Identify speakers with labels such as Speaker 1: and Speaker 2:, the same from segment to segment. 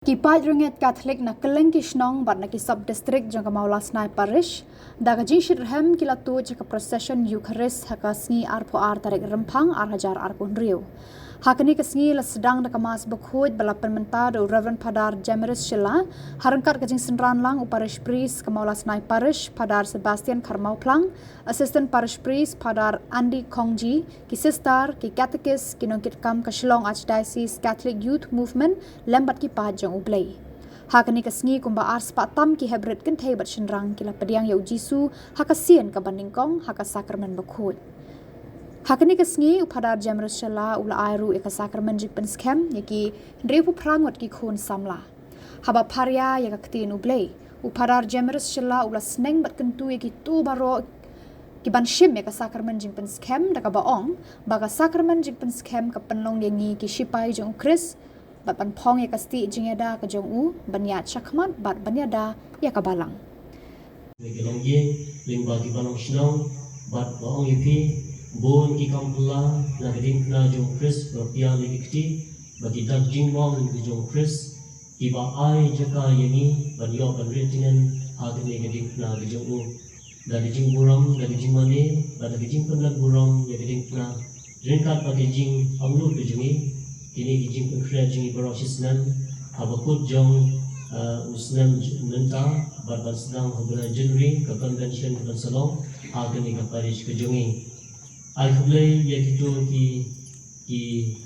Speaker 1: Kipai Runget Catholic na Keleng Kishnong bat na ki sub-district jang kamaulas na parish daga jinshirhem kilatu jaka procession Eucharist hakasngi arpo tarik rempang hajar arpon rio. Hakani kasngi la sedang da kamas bekhud balapan mentado Reverend Padar Jemiris Shila harangkat kajing senran lang parish priest kamaulas na parish Padar Sebastian Karmau Plang, assistant parish priest Padar Andy Kongji, ki sister ki catechist kinongkit kam ka Shillong Archdiocese Catholic Youth Movement lembat ki pajang ublay. Hakani kasngi kumba ars patam ki hebret kentay bat shenrang kila pediang yau jisu hakasien ka bandingkong hakasakramen bekhud. Hakani kasngi Padar Jemiris Shila ula airu eka sakramen jik penskem yaki repu prangot ki khun samla. Haba parya yaka ktiin ublay. Padar Jemiris Shila ula sneng bat kentu yaki tu baro ki banshim yaka sakramen jik penskem daka baong baga sakramen jik penskem ka penlong yangi ki shipai jong Chris bat panpong yaka sti jingeda ka jong u banyat shakmat bat banyada yaka balang.
Speaker 2: Gelong ye ling bagi balong shnong bat baong ipi bon ki kampula na geding na jong Chris propia likiti bagi dag jingwang di jong Chris ki ba ai jaka yeni ban yo ban retinen agni geding na di jong u dari jing buram dari jing mane dari jing penlat buram ya geding na ringkat bagi jing amlu di jungi kini jing penkrea jingi barosisnan habakut jong usnan nenta barban sedang hubungan jenri ke convention ke salong agni ke parish ke jungi ai khublai ya kitu ki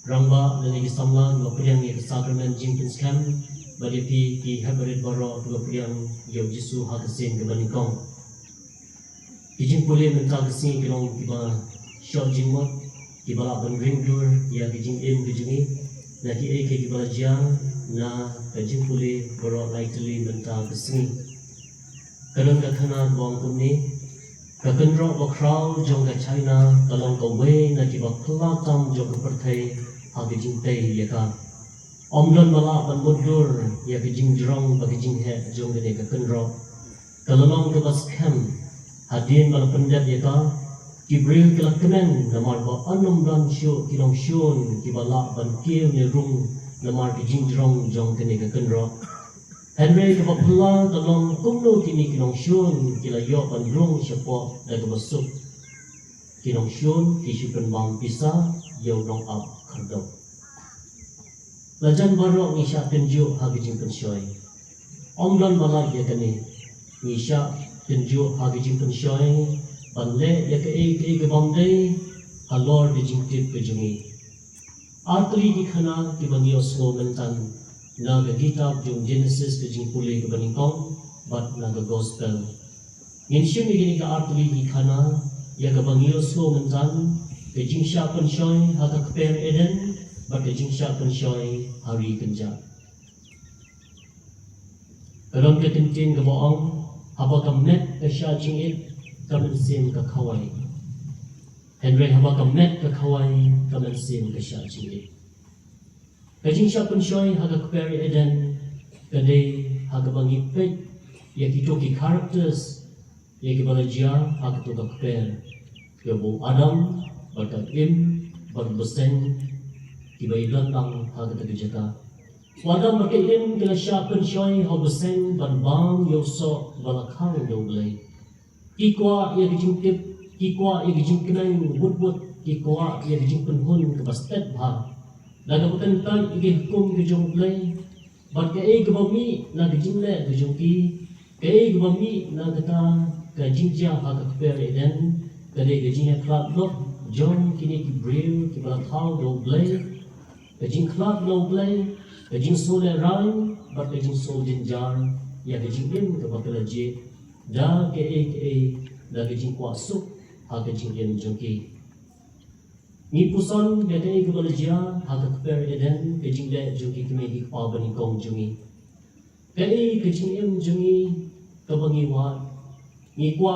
Speaker 2: ramba dan ki samla dua priang ya sakramen jimpins kam badi ki habrit baro dua priang ya jisu hakasin ke baningkong kijing pole menta kesin kilong ki ba shot jingmot ki bala ban ring dur ya kijing em kijingi na ki ki bala jang na kijing pole baro lightly menta kesin kadang kathana bong kumni kakenro bakrau jong ka China kalong ka we na ki bakla tam jong ka perthai ha jing tei ya ka omlon mala ban mudur ya jing jrong ba jing he jong ne ka kenro kalong ka bas kham hadin bal pendat ya ka ki bril ka lakmen na mar ba anum ran sho ki long shon ki bala ban kieu ne rung na mar ki jing jrong jong ne ka kenro Henry ke bapula dalam kumno kini kinong syun kila yo bandrung siapa dan kemasuk kinong syun kisukan bang pisa yo dong up kerdok lajan barok ngisya tenjuk hagi jing pensyoy omdan malak ya kani ngisya tenjuk hagi jing pensyoy banle ya ke bamde halor di jing tip ke jungi artli di khana ki bangyo slow mentan naga kitab jung Genesis ke jing pulih ke baningkong bat naga gospel nginsyum igini ka artuli di khana ya ka bangio so mentan ke jing sya pensyoy haka keper eden bat ke jing sya pensyoy hari kenja kalon ke tintin ke boong haba kamnet ke sya jing it kamen sim ke kawai Henry haba kamnet ke kawai kamen sim ke sya jing it kajing siya pensyoy haga kperi eden kadai haga bangi pet ya kito ki characters ya ki balajia haga to kper ya bo Adam batak im bag beseng ki bai latang haga ta jaka wadam bakai im kila siya pensyoy ha beseng ban bang yo so balakang yo blai ikwa ya kijing tip ikwa ya kijing kenai bud ikwa ya kijing penhun ke bastet bha laga bukan igi hukum ke jong play bat ke gabami na ke jingle ke jong ki ke gabami na kata ke jingja ha ka per eden ke de jingya club lot jong kini ki bril ki bala thau do play ke jing club do play ke jing sole rai bat ke jing sol jinjar ya ke jing im ke bakala je da ke da ke jing kwa suk ha ke jing yen jong ki ni puson bete ke balajia haga kper eden ke jingle jogi keme hi pa bani kong jungi ke jing em jungi ke bangi wa ni kwa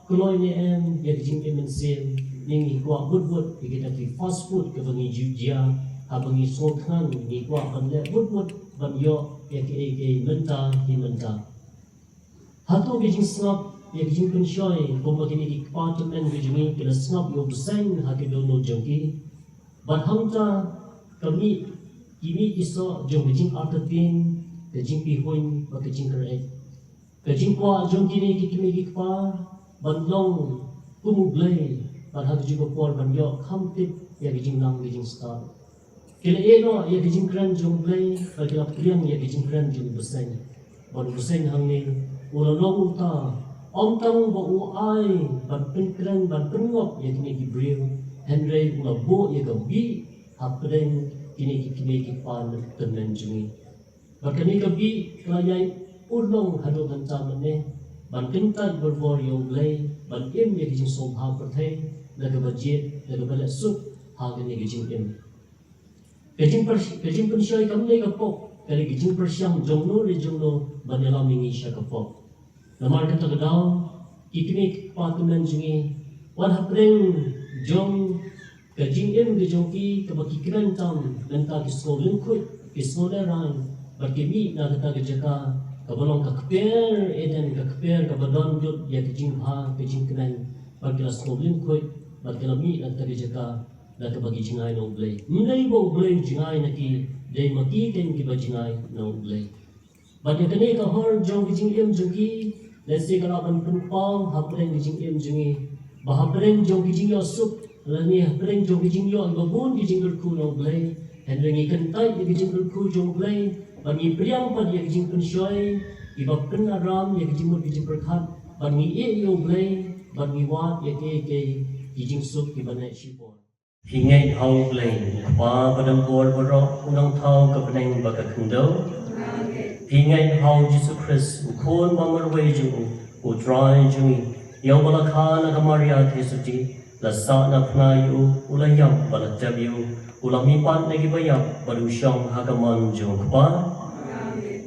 Speaker 2: kloi ne em ya ke jing em sim ni kwa bud ke kita ki fast food ke bangi jia ha bangi sothan ni kwa ban le bud ban yo ya ke menta hi menta hato ke jing snap ya kijing pensyoy kumba kini ki department ke jungi kila snap yo beseng ha ke dono jongki ban hamta kami Kimi iso jong kejing artatin, kejing pihuin, ba kejing kerek. Kejing kwa jong kini kimi kikpa, banlong kumublay, ban juga kuar ban yo kamtip ya kejing lang kejing star. Kila eno ya kejing kran jong blay, ba kila priang ya kejing kran jong beseng. Ban beseng hangin, ulalong uta, om tang ba uai, ban penkran ban pengop ya kini gibril, Henry ulabo ya gabi, hapreng kini kipan temen jungi. Bakani gabi kelayai ulong halo gantamane, ban kentat berbor yang blay, ban im ya kejing sobha pertai, laga bajit, laga balak sup, hagan ya kejing im. Kejing pensyai kamne kapok, kali kejing persyang jongno le jongno, ban yalam mingi sya kapok. Lamar kata kedau, ikini patunan jungi, wan hapreng jong kejing im kejongki kebaki kerantam, lenta kisol lengkut, kisol lerang, berkemi na kata kejaka, kabalong kakper eden kakper kabadon dut ya kejing ha kejing kenan, berkila sol lengkut, berkila mi na kata kejaka, na kebagi jingai na ublay. Mendai ba ublay jingai na ki, day maki ken kiba jingai na ublay. Bagi kene ka hor jong kejing im jongki, lesi kalaban penpang hapreng kejing im jongi, bahapreng jong kejing yo sup, lani hapreng jong kejing yo babun kejing gerku na ublay, henrengi kentai ya kejing gerku jong ublay, bagi priang pad ya kejing pensyai, ibab kenaram ya kejing mut kejing berkat, bagi yo ublay, bagi wat ya ke kejing sup ibana shipon. Hingai hau ublay, pa padang bor borok unang tau kapeneng baka kendo. Hingai hau Jesus Christ, ukon mamarway jung, utray jungi, yaw balakha na kamaria tesuji, lasa na pnayu, ulayam balatabiu, ulamipan na gibayam, balusyang hagaman jung kpa.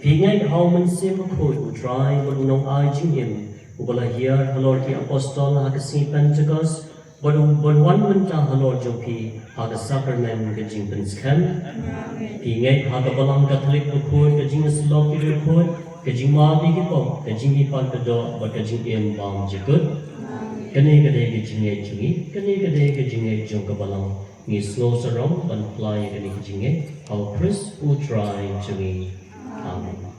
Speaker 2: Hingai hau mensim ukon, utray balunong ay jingim, ubalahiyar halor ki apostol hagasi Pentecost, Berwan mentah halor jongki haga sacrament kejing penskan. Hingai haga balang Katolik ukun kejing selok kiri ukun kejing mati kipo kejing ipan kedok berkejing im bang jekut. Kene kede kejing jungi kene kede kejing jong kebalang ngi slow serong ban fly kene kejing how Chris utrai jungi. Amen.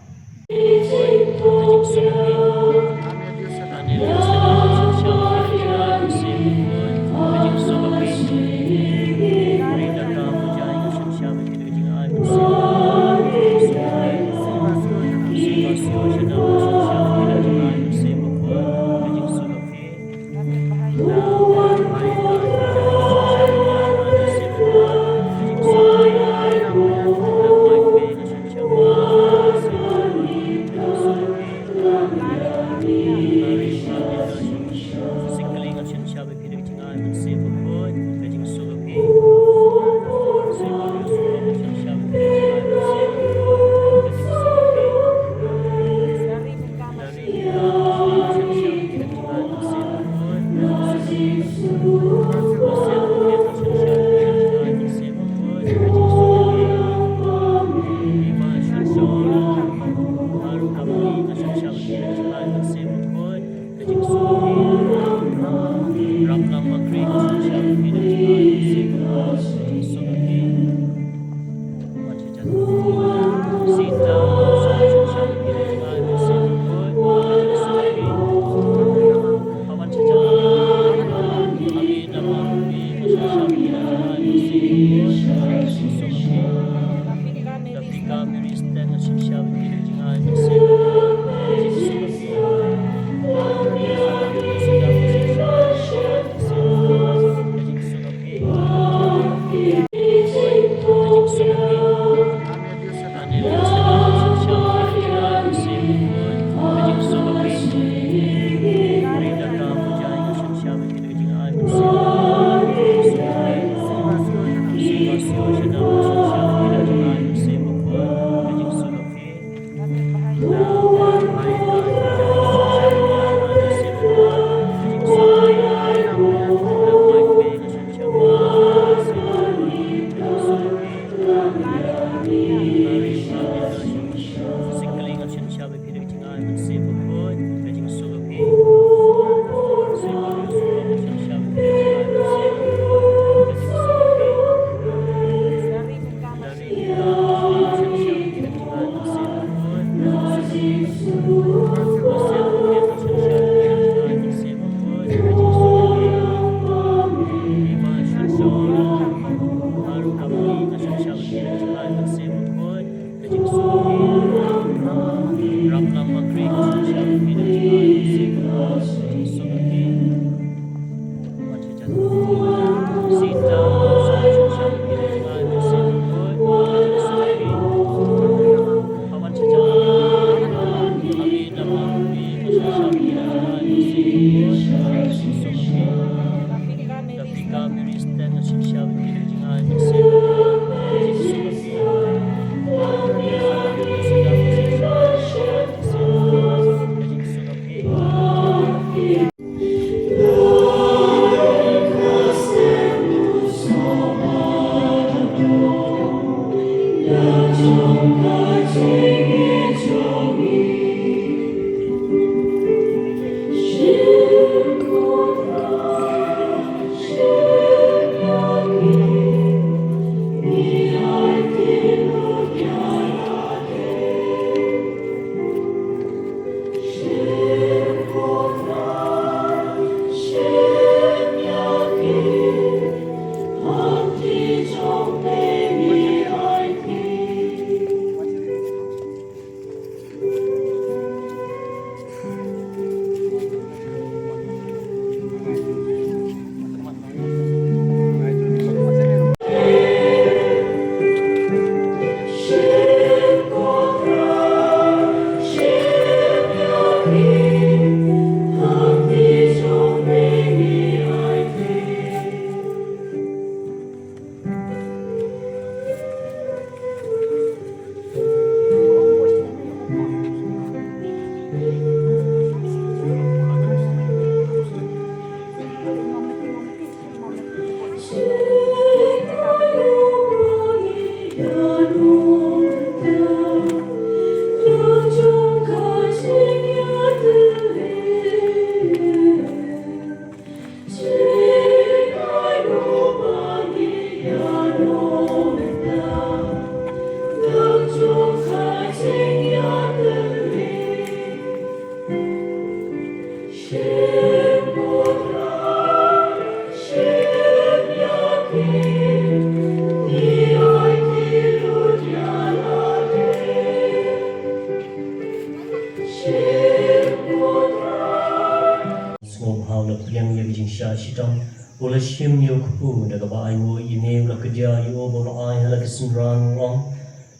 Speaker 2: Ula shim yo kupu daga ba ai wo ine la kerja yo bo lo ai la kesenran wong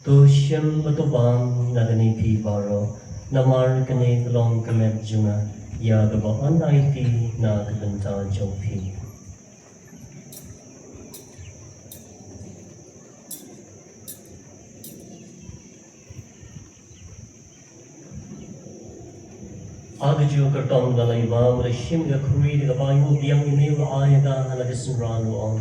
Speaker 2: to shim beto bang na gani pi baro namar kene long kemet junga ya ga ba an ai ti na kebenta jong pi. Aga jo kertong dalai ma mula shim ga kuri daga ba yo biang ine la ai ga la kesenran wong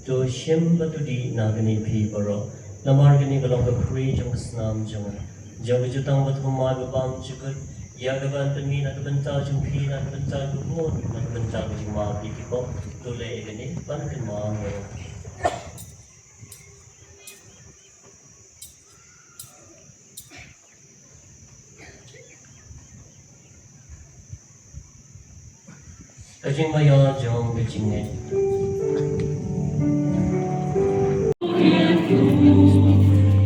Speaker 2: to shim beto di na gani pi baro namar gani ga long ga kuri jong snam junga jog jutang bat humai ba bam chukut ya ga ban pen mi na kebenta jong pi na kebenta go mo na kebenta jong ma pi ki ko to le gani ban ken ma ngo. Kajing maya jong kajing ne.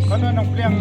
Speaker 3: Kano nang playang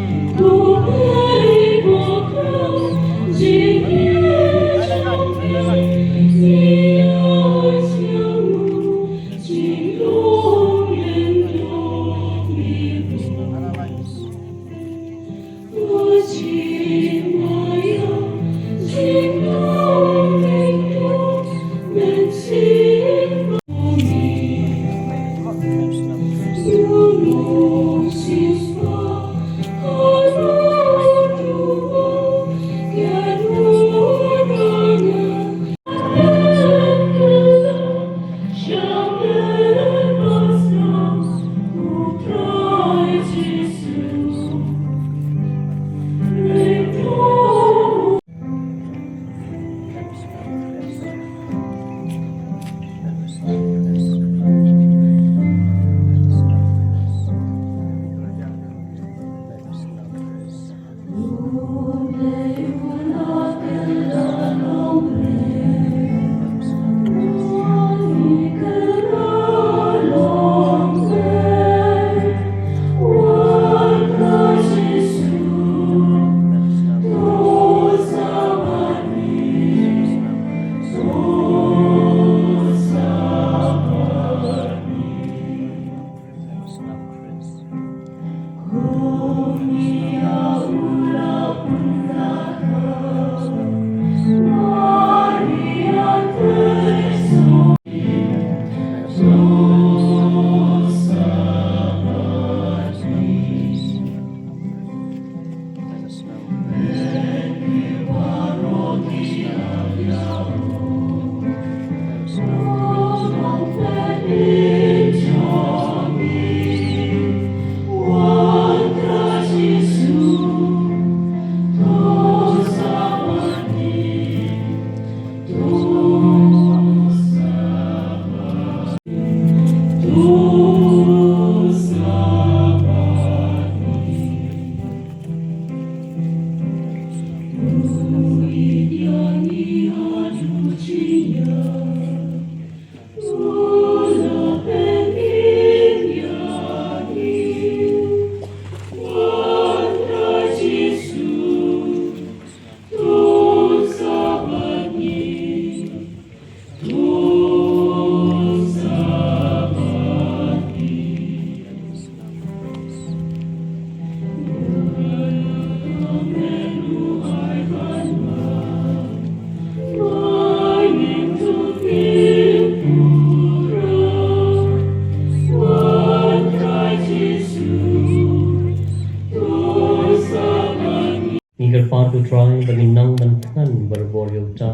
Speaker 2: Fardu try bangin nang bantan berbor yota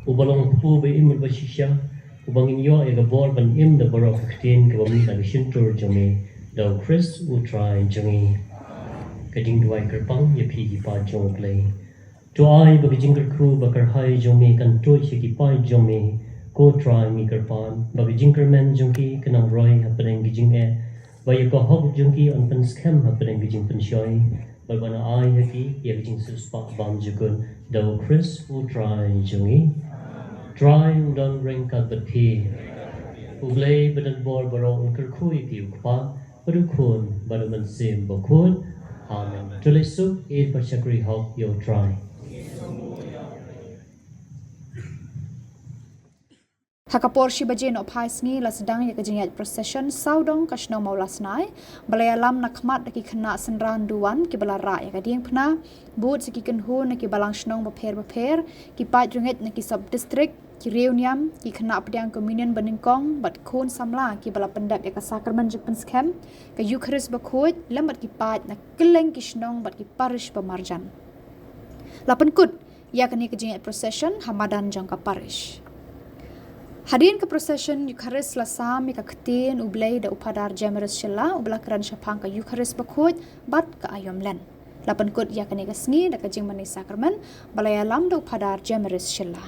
Speaker 2: ubalong pu be imul basisha ubangin yo e gabor ban im the borok tin ke bami na shintur jome do Chris u try jongi kading duai kerpang ye pi ki pa jong play to ai ba jingker khu bakar hai jome kan to che ki pa jome ko try mi kerpan ba jingker men jongki kanang roi hapeng gijing e ba ye ko hok jongki on pen scam hapeng gijing pen shoi Bagaimana ai haki ia kecing suspak bam jukun do Chris will try jungi try udang ringkat beti ublay badan bor barong kerkui pi ukpa badukun badu mensim bokun amen tulisu id persyakri hok yo try
Speaker 1: Hakapor si bajen opai sngi la sedang ya kejingat procession saudong kasno maulasnai balayalam nakmat ki khna senran duan ki balara ya kadieng phna bud siki kenhu na ki balang snong baper ki pat runget na ki sub district ki reuniam ki khna pdiang communion beningkong bat khon samla ki bala pendap ya ka sakramen jepen scam ka eucharist bakhoj lambat ki pat na keleng ki snong bat ki parish pamarjan lapan kut ya kani kejingat procession hamadan jangka parish. Hadirin ke procession Eucharis lasam ka ketin ublay da upadar Jameres Shilla ubla keran syapang ka Eucharis bakhoj bat ka ayomlen. Lapan kut ya kani kasngi da kajing mani sakramen balayalam da upadar Jameres Shilla.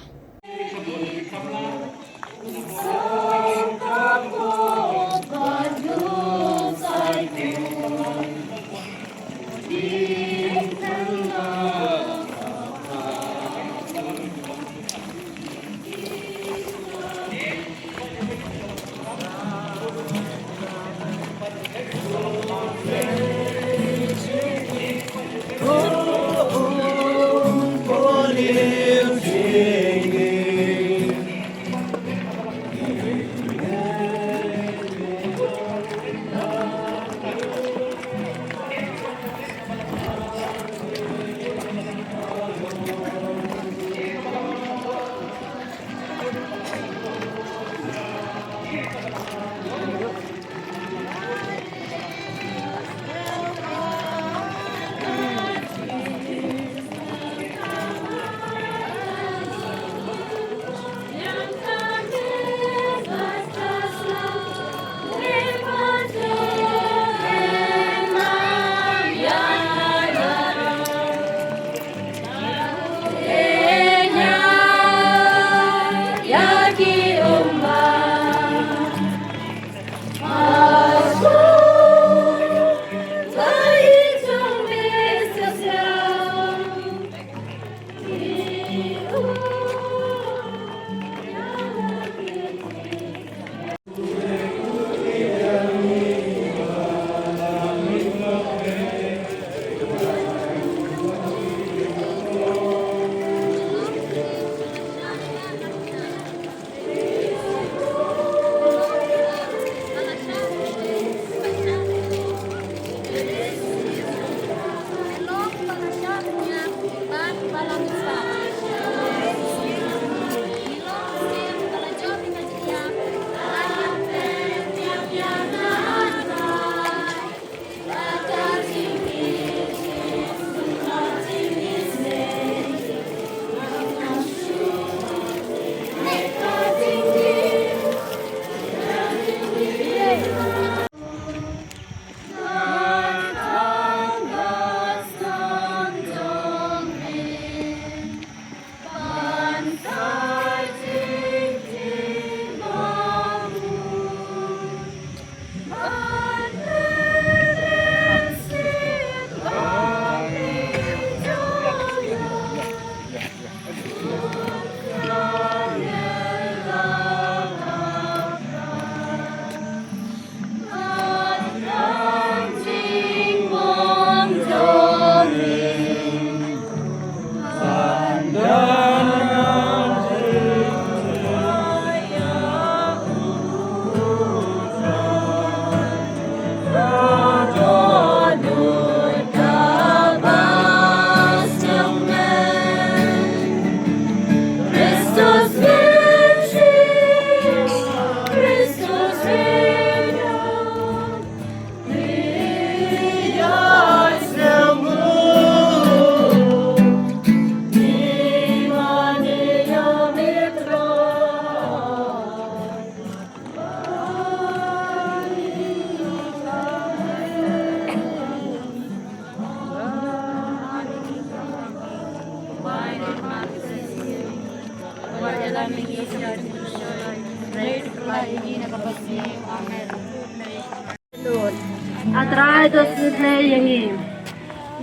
Speaker 4: Atrai dos nusne yahi.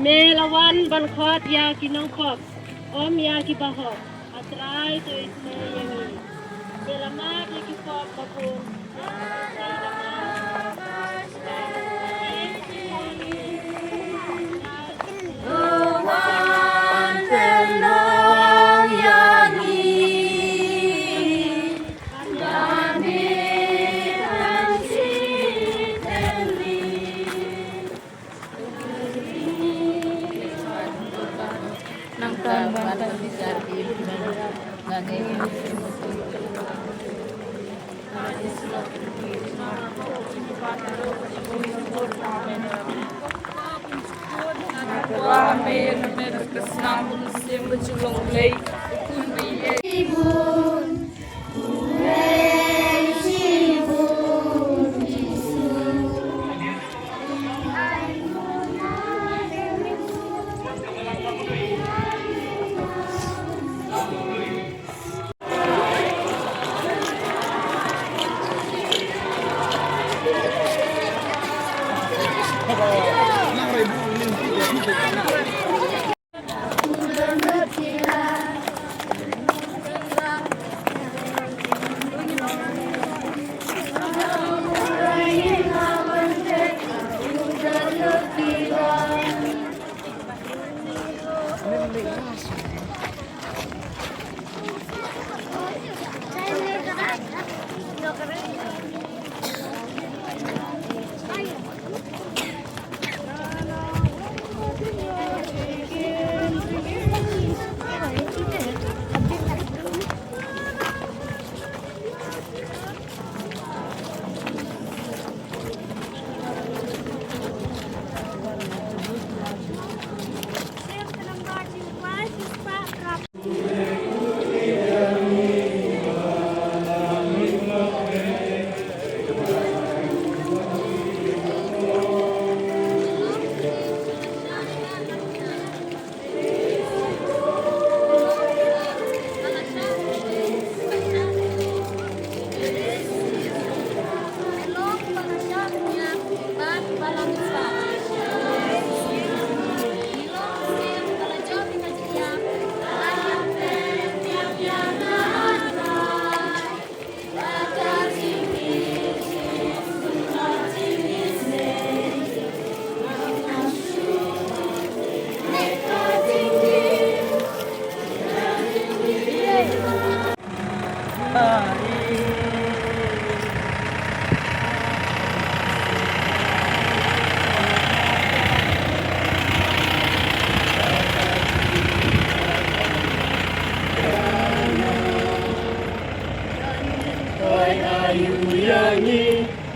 Speaker 4: Melawan bankhot ya kinongkop. Om ya kibahok. Atrai to isne yahi. Belamat ya kipop bakun.
Speaker 5: nang kawan terjadi dan ini Kami berkesan musim berjulung lei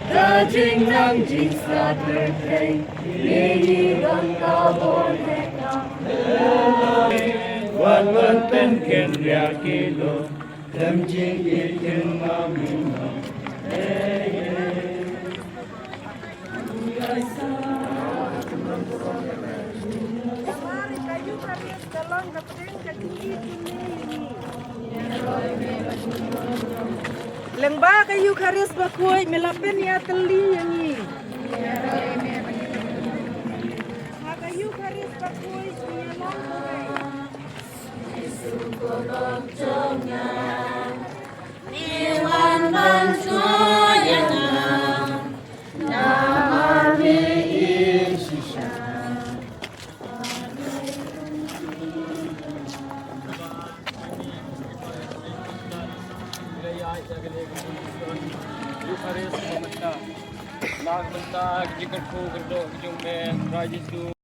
Speaker 6: Daging ng Jesus birthday, nilirang ka boneka. Wan pen ken ria kilo, dem jing ikin mamino.
Speaker 4: Lengba kayu karis bakoi melapen ya teli yang ni. Kayu karis bakoi
Speaker 6: Iwan bansoyana, namami isisha.
Speaker 3: Naag bantag, jikar ko, gerdo, jung men, rajitu.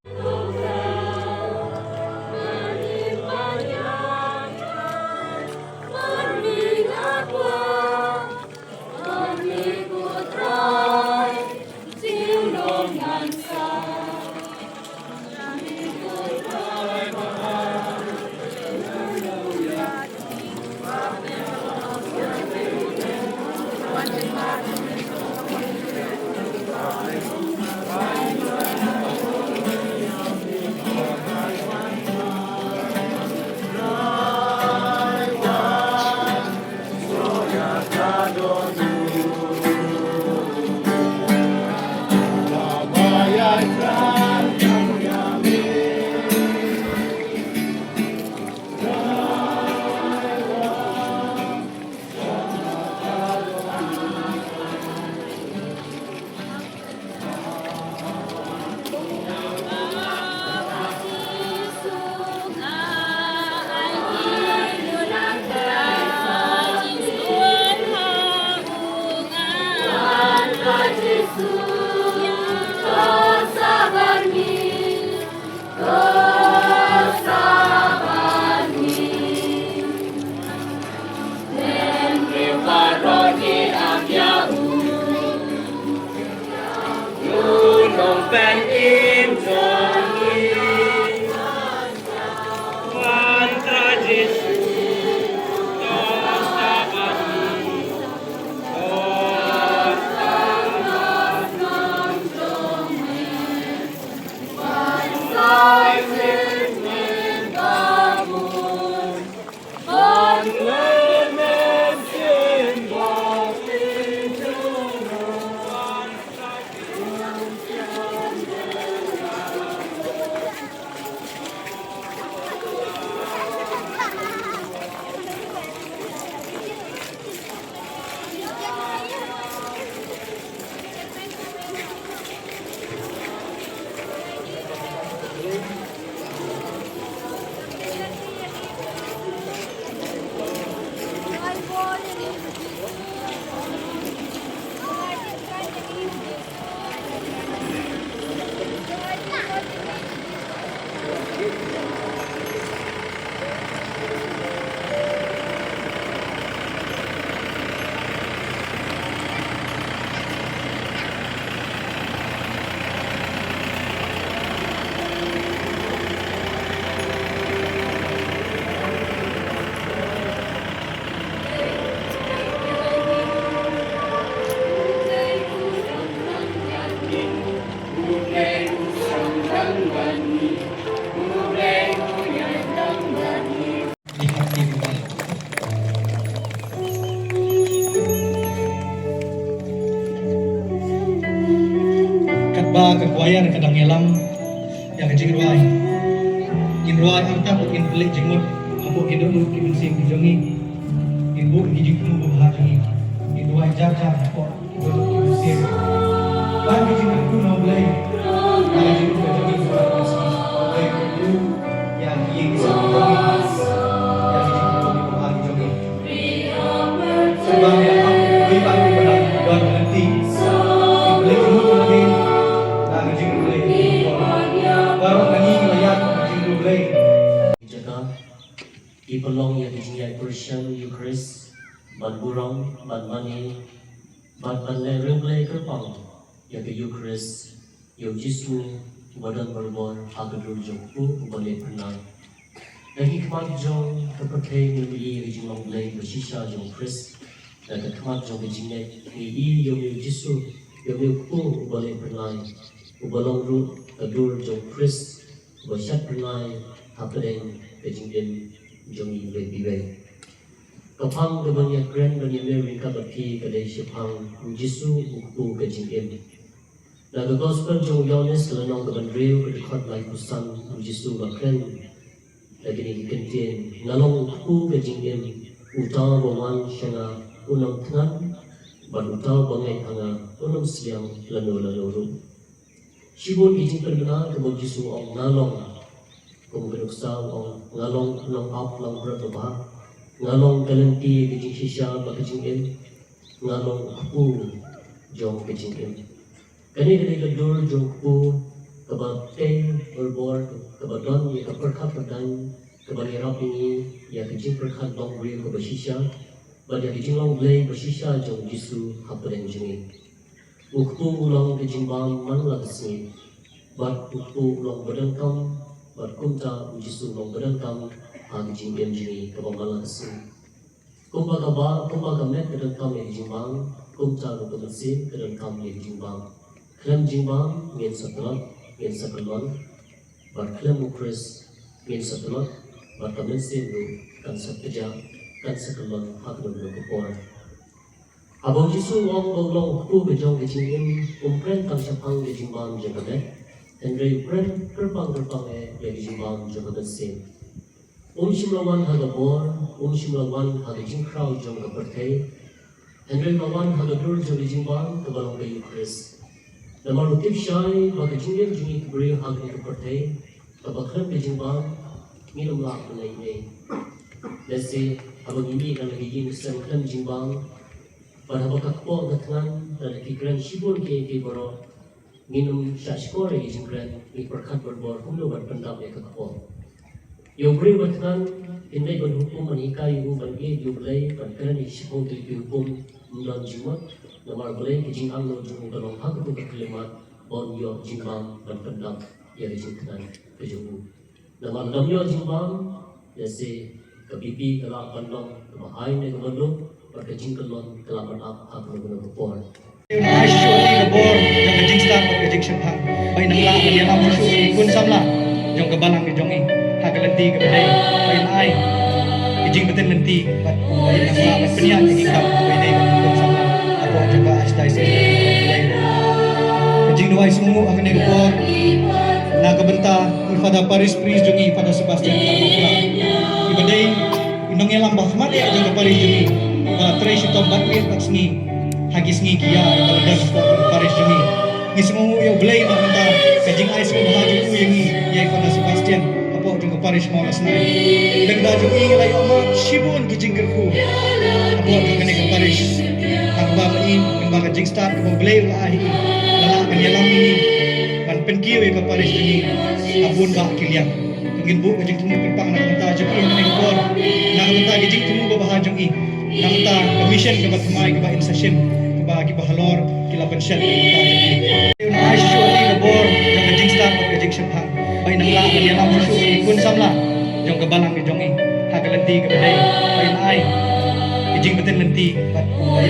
Speaker 7: bayar kadang ngelam yang kecing ruai in ruai arta pun in pelik jengut abu hidup lu kimin sim kijongi in bu hijik temu bahagia in ruai jar kok hidup kimin sim ban kecing aku no boleh kalau hidup kijongi boleh itu yang ingin bisa kijongi yang hijik temu bahagia kijongi sebab yang aku beri pada don nanti boleh jengut lagi nah kecing boleh baru lagi layar kecing boleh
Speaker 2: jaga ipalong ya dijingai Persian Eucharist ban burong ban mani ban le rengle kerpang ya ke Eucharist yo Jisu badan berbor agadur jongpu bale pernah lagi kemat jong kepercayaan nilai dijingai le bersisa jong Christ dan kemat jong dijingai ni yo Jisu yo ku bale pernah ubalong ru adur jong Christ bersat pernah hapedeng kejingin jongi lebiwe kapang kebanyak grand dan Mary kabati kadai syapang Jisu ukpu kejingin na the gospel jong Yohanes kelanong kabandreu kedekot lai pusan Jisu bakren lagi ni kentin nalong ukpu kejingin utau bawan syanga unang tengan ban utau bangai hanga unang siang lanu Shibun kijing perbenar kebun Jisu ong ngalong kung kenuksang ong ngalong nong up lang berbah ngalong kalenti kijing shisha ba kijing in ngalong kupu jong kijing in kani kadur jong kupu kabate berbor kabadon ya kaperkat perdan kabanirap ini ya kijing perkat long bri ka shisha ba ya kijing long blay ba shisha jong Jisu hapadeng jingin ukpu ulang kijing bang man lagasni bat ukpu ulang badan kam bat kumta Jisu ulang badan kam hagi jingin jini kabang lagasni kumba kamet badan kam ya kijing bang kumta lo badan badan kam ya kijing bang klem jing bang ngin sakalon bat klem ukris ngin sakalon bat kamen sim lo kan sapeja kan sakalon hagno lo kupor Abang Jisu wong long ku bejong kecingin umpren kang syapang kejimbang jengkamet Henry umpren kerpang kejimbang jengkamet sim Shimlawan haga bor Shimlawan haga jingkrau jong kepertay Henry lawan haga dur jong kejimbang kebalong ke Eucharist Namar lukip syai baka jingin jungi keberi haga kepertay kabakran kejimbang minum lak menai Desi abang ini kan lagi jingksan klan jimbang pada bakakpo ngatngan dan pikiran sibun ke boro minum syashkore jingkran ni perkat berbor humlo berpendam ya kakpo yo beri batngan indai ban hukum manikai hu ban ye yo blai ban kan ni sibun tu hukum mulan jimat namar blai ke jing anglo jung dalong hak tu kelimat bon yo jimbang berpendam ya jingkran ke jung namar dam yo jimbang ya se kabibi kala pandong bahai ne kebandung berkecing kelon kelapan hak guna kupor.
Speaker 7: Asyo ni lebor yang kejing start berkejing syapang. Baik nang lah dia nak masuk pun samla. Jong kebalang ke jongi. Hak lenti ke bedai. Baik ai. Kejing betul lenti. Baik nang lah peniak kejing kap bedai pun samla. Aku coba astai bedai. Kejing dua semua akan lebor. Na kebentar pada Paris Pris jongi pada Sebastian Karmokla. Bedai inong elam bahmat ya jong Paris jongi. Tray si top batwit at sngi hagis ngi kia talagang sa Paris jumi ngi semua yo blay na mata kajing ice ko bahagi ko yang yai pada Sebastian apo jung Paris mau lasnai dengda jumi ngi layo ma sibun kijing kerku apo jung kene ke Paris akba in ngba kajing start ko blay lahi lala kan yalam ini ban penkiu ke Paris jumi abun ba kiliang ngin bu kajing tumu perpang na mata jumi kene ke bor na mata kajing tumu bahajung i namta commission ke batmai ke ba session ke ba ki bahalor kila pension namta jadi na asyo ni lebor jong kejing start kejing syapang bai nang la dia nak masuk pun samla jong kebalang ke jongi hak lenti ke bedai bai ai kejing betul lenti bai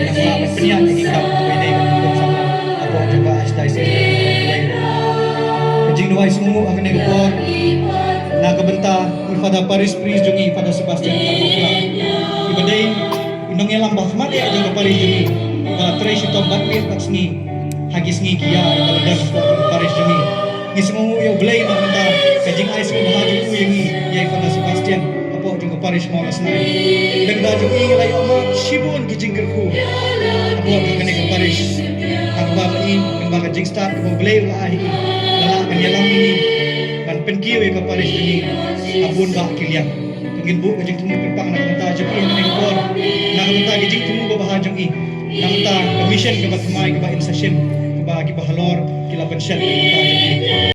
Speaker 7: nang la peniak kejing kap bedai pun samla aku coba astai bedai kejing dua semua akan lebor na kebentar pada Paris Pris jongi pada Sebastian Karmokla bedai inong elam bahmat ya jong Paris jumi tray si top batwit at sngi hagis ngi kia balagan po paris jami ngi semungu yo blay na menta kajing ais mo bahagi ku yangi yai Father Sebastian apo jung paris mo lasnai dan baju ngi layo ma shibun kijing kerku apo kagane ka paris akba in ngba kajing start ko blay la ahi lala kan yalam ini kan penkiyo ka paris jami abun ba kiliang ngin bu kajing tumu perpang na kanta jami na ngor na kanta kajing tumu ba bahajang i Namta commission ke batmai ke ba in session ke ba ki ba halor ki la pension ke ba